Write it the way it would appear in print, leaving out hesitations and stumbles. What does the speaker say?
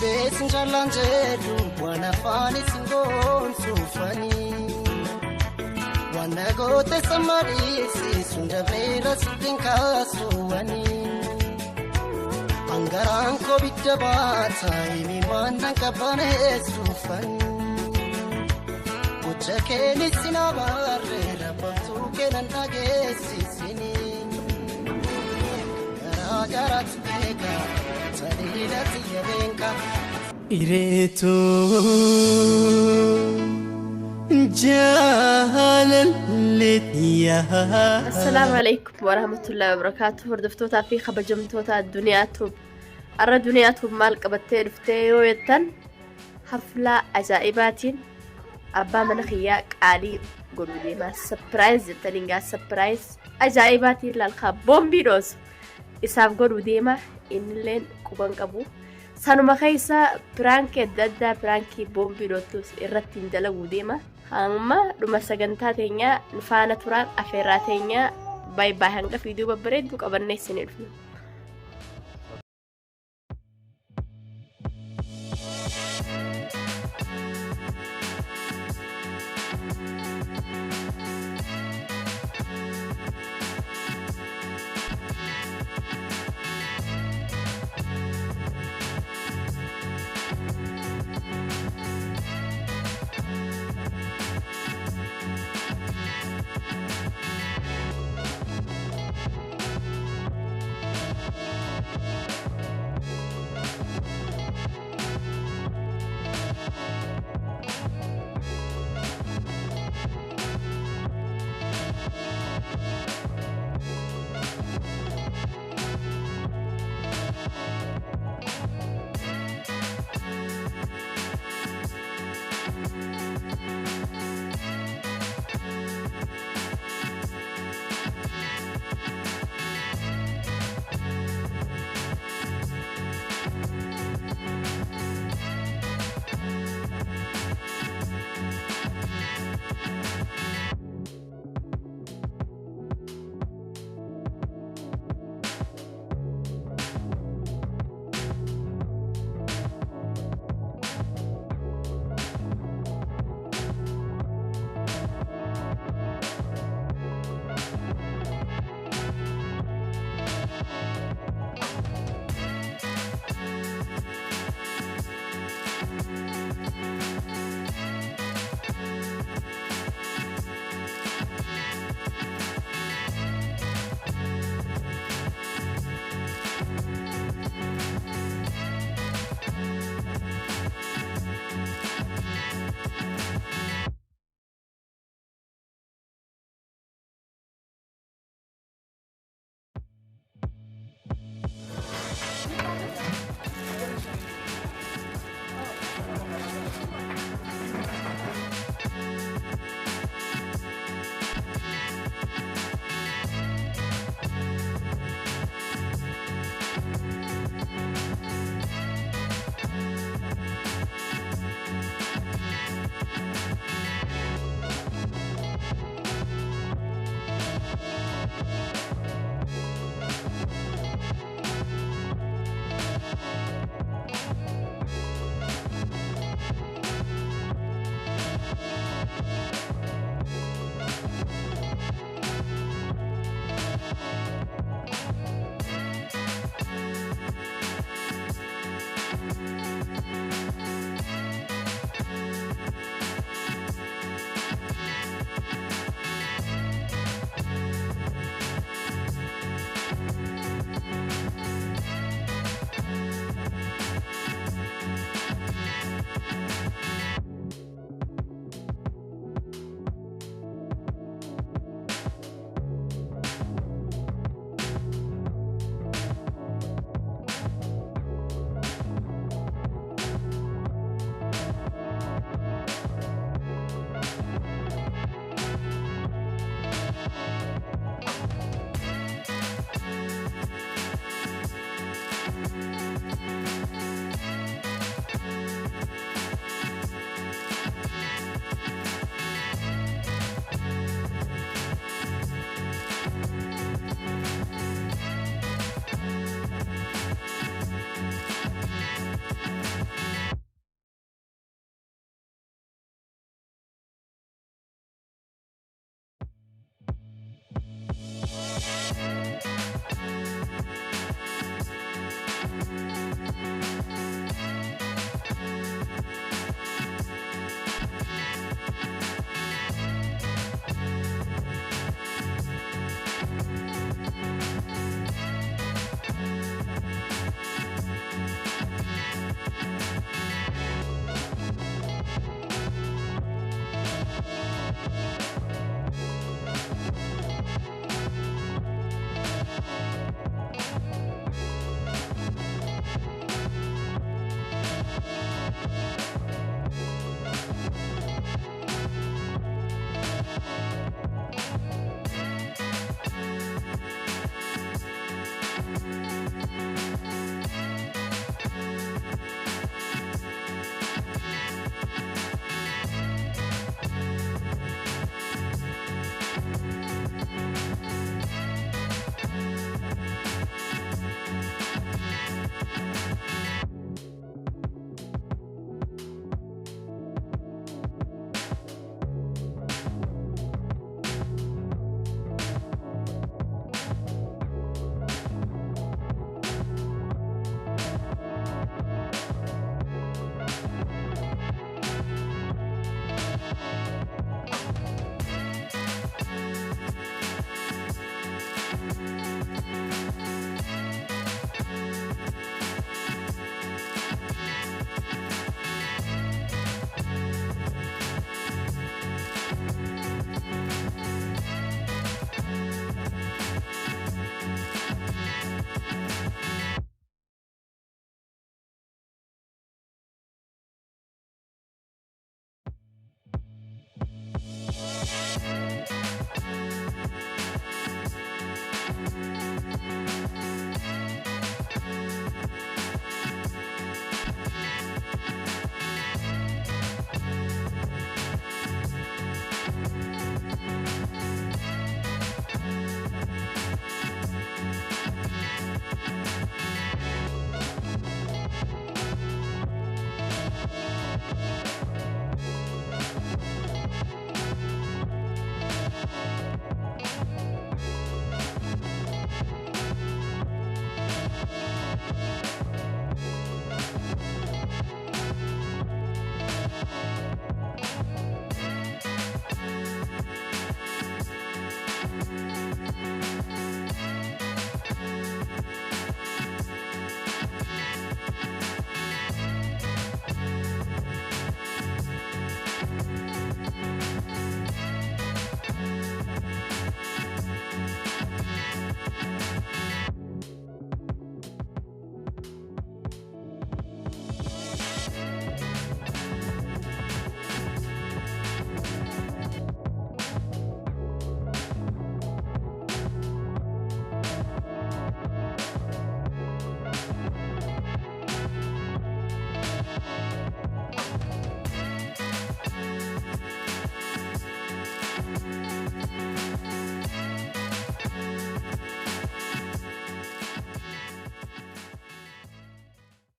beesin jalaan jedhu waan afaan isingoon suufanii waan goote samariisi sunda beera sittiin kaasuwanii angaraan koo bidda baata himi maannan qabbanee suufanii gocha keeni sinabarre rabbatu keenan dhageessisinii garaagaraatti beeka sadiidatti yabeenka ireetu السلام عليكم ورحمة الله وبركاته. وردفتوتا في خبجمتوتا الدنيا توب أرى دنيا توب مالك بتين فتي ويتن حفلة عجائباتين أبا من خياك علي قولوا لي ما سبرايز تلينجا سبرايز عجائباتين للخاب بومبيروس إساف قولوا ديما إن لين كوبان كابو سانو مخيسا برانكي دادا برانكي بومبيروتوس إرتين دلقوا ديما amma dhuma sagantaa teenya nufaana turaan afeerraa teenya baay'ee hanga fiidiyoo babbareedu qabannee isin dhufna.